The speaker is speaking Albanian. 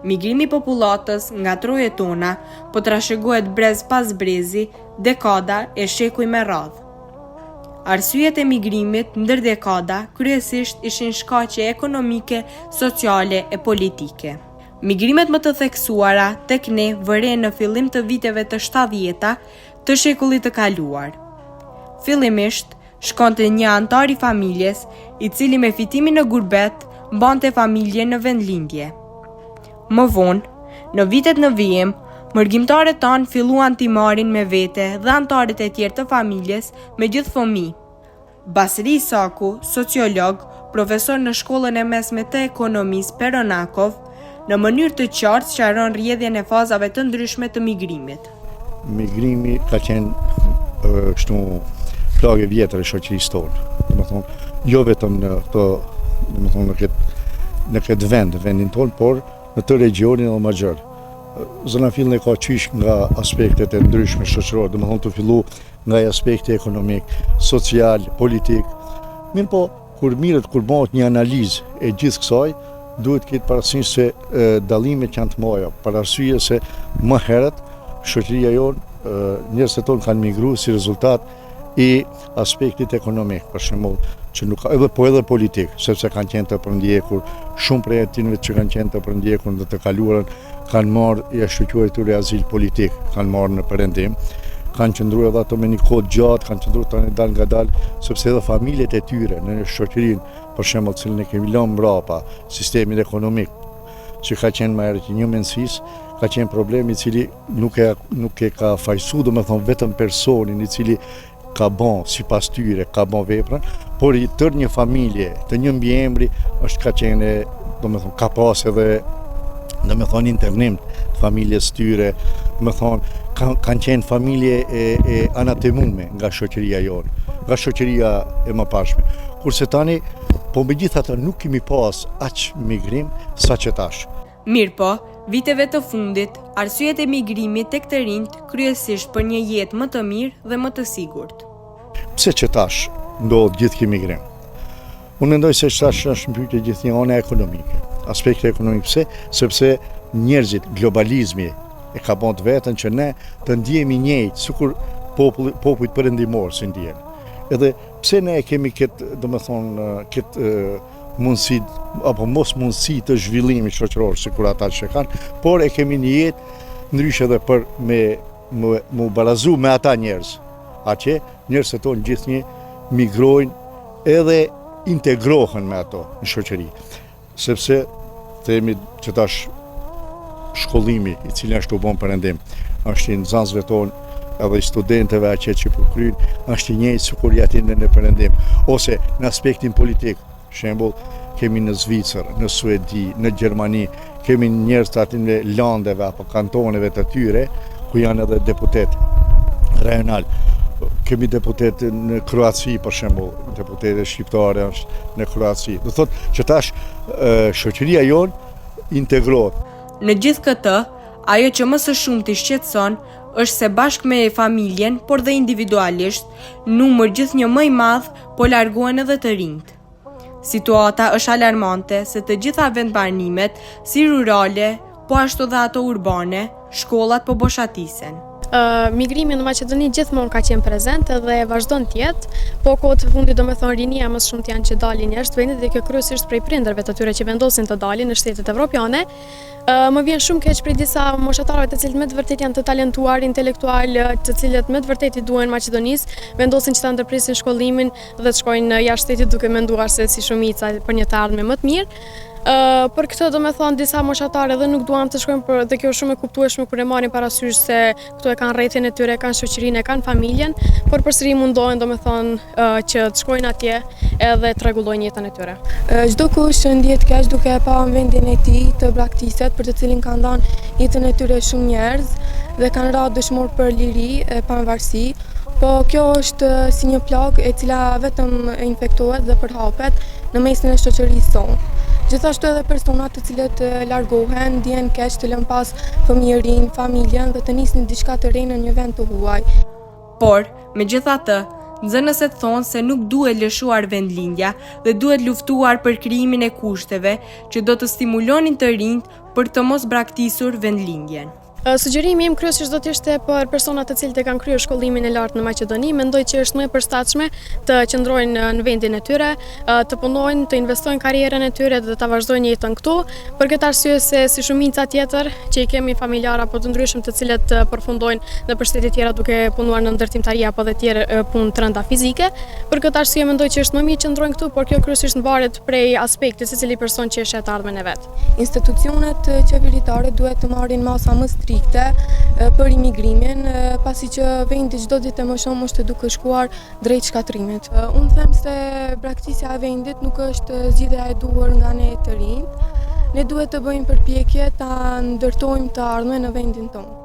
Migrimi i popullatës nga trojet tona po trashëgohet brez pas brezi, dekada e shekuj me radhë. Arsyet e migrimit ndër dekada kryesisht ishin shkaqe ekonomike, sociale e politike. Migrimet më të theksuara tek ne vëren në fillim të viteve të 70-ta të shekullit të kaluar. Fillimisht, shkonte një antar i familjes, i cili me fitimin në gurbet mbante familje në vendlindje. Më vonë, në vitet në vijim, mërgjimtarët tanë filluan t'i marrin me vete dhe antarët e tjerë të familjes me gjithë fëmijë. Basri Isaku, sociolog, profesor në shkollën e mesme të ekonomisë Peronakov, në mënyrë të qartë sqaron rrjedhjen e fazave të ndryshme të migrimit. Migrimi ka qenë kështu plagë vjetër e shoqërisë tonë. Domethënë, jo vetëm në këtë vendin tonë, por në të regionin dhe më gjërë. Zona fillën e ka qysh nga aspektet e ndryshme shoqërore, domethënë të fillu nga aspekti ekonomik, social, politik. Mirë po, kur bëhet një analizë e gjithë kësaj, duhet këtë parasysh se dallimet janë të mëdha, për arsye se më herët shoqëria jonë, njerëzit tonë kanë migruar si rezultat i aspektit ekonomik, për shembull, që nuk edhe politik, sepse kanë qenë të përndjekur, shumë prej atyre që kanë qenë të përndjekur dhe të kaluarën kanë marrë jashtë quajtur tyre azil politik, kanë marrë në perëndim, kanë qëndruar edhe ato me një kohë gjatë, kanë qëndruar tani dal ngadal, sepse edhe familjet e tyre në shoqërinë, për shembull, cilën e kemi lënë mbrapa, sistemin ekonomik, që ka qenë më herët një mendësisë, ka qenë problemi i cili nuk e ka fajsu, domethënë vetëm personin i cili ka bon sipas tyre, ka bon veprën, por i tërë një familje, të një mbiemri është ka qenë, domethënë ka pas edhe domethënë internim të familjes tyre, domethënë kanë qenë familje e anatemume nga shoqëria jonë, nga shoqëria e mëparshme. Kurse tani, po megjithatë nuk kemi pas aq migrim sa që tash. Mirë po, viteve të fundit, arsyet e migrimit tek të rinjt kryesisht për një jetë më të mirë dhe më të sigurt. Pse që tash ndodh gjithë ky migrim? Unë mendoj se tash është mbytyje gjithë një anë ekonomike. Aspekti ekonomik pse? Sepse njerëzit, globalizmi e ka bën vetën që ne të ndjehemi njëjtë, sikur popujt perëndimor si ndjen. Edhe pse ne kemi këtë, domethënë, këtë mundësi apo mos mundësi të zhvillimit shoqëror sikur ata që kanë, por e kemi një jetë ndryshe edhe për me barazu me ata njerëz. Atje njerëzit tonë gjithnjë migrojnë edhe integrohen me ato në shoqëri. Sepse themi që tash shkollimi i cili është u bën perëndim, është i nxënësve tonë edhe i studentëve atje që përkryen, është i njëjtë sikur jatin në perëndim, ose në aspektin politik. Shembull, kemi në Zvicër, në Suedi, në Gjermani, kemi njerëz të aty në landeve apo kantoneve të tyre, ku janë edhe deputet rajonal. Kemi deputet në Kroaci, për shembull, deputete shqiptare është në Kroaci. Do thotë që tash shoqëria jonë integrohet. Në gjithë këtë, ajo që më së shumti shqetëson është se bashkë me familjen, por dhe individualisht, numër gjithnjë më i madh po largohen edhe të rinjt. Situata është alarmante se të gjitha vendbanimet, si rurale, po ashtu dhe ato urbane, shkollat po boshatisen. Migrimi në Maqedoni gjithmonë ka qenë prezent dhe vazhdon të jetë, po kohët e fundit domethënë rinia më shumë janë që dalin jashtë vendit dhe kjo kryesisht prej prindërve të tyre që vendosin të dalin në shtetet evropiane. Më vjen shumë keq prej disa moshatarëve të cilët me të vërtetë janë të talentuar, intelektual, të cilët me të vërtetë i duhen Maqedonisë, vendosin që ta ndërprisin shkollimin dhe të shkojnë jashtë shtetit duke menduar se si shumica për një të ardhme më të mirë. Për këtë do me thonë disa moshatarë edhe nuk duan të shkojnë dhe kjo shumë e kuptueshme kur e marrin parasysh se këtu e kanë rrethin e tyre, kanë shoqërinë, e kanë familjen, por përsëri mundohen do me thonë që të shkojnë atje edhe të rregullojnë jetën e tyre. Çdo kush ndihet keq duke e pa vendin e tij të braktiset për të cilin kanë dhënë jetën e tyre shumë njerëz dhe kanë rrahë dëshmor për liri e pavarësi. Po kjo është si një plagë e cila vetëm infektohet dhe përhapet në mesin e shoqërisë sonë. Gjithashtu edhe personat të cilët largohen, ndjehen keq të lënë pas fëmijërinë, familjen dhe të nisin diçka të re në një vend të huaj. Por, megjithatë, nxënëset thonë se nuk duhet lëshuar vendlindja dhe duhet luftuar për krijimin e kushteve që do të stimulonin të rinjt për të mos braktisur vendlindjen. Sugjerimi im kryesisht do të ishte për personat të cilët e kanë kryer shkollimin e lartë në Maqedoni, mendoj që është më e përshtatshme të qëndrojnë në vendin e tyre, të punojnë, të investojnë karrierën e tyre dhe të vazhdojnë jetën këtu, për këtë arsye se si shumica tjetër që i kemi familjar apo të ndryshëm të cilët përfundojnë në shtete tjera duke punuar në ndërtimtari apo dhe tjerë punë të rënda fizike. Për këtë arsye mendoj që është më mirë që qëndrojnë këtu, por kjo kryesisht varet prej aspektit se cili person që e shet ardhmen e vet. Institucionet qeveritare duhet të marrin masa më strikte për imigrimin, pasi që vendi çdo ditë më shumë është duke shkuar drejt shkatrimit. Unë them se braktisja e vendit nuk është zgjidhja e duhur nga ne të rinjt. Ne duhet të bëjmë përpjekje ta ndërtojmë të ardhmen në vendin tonë.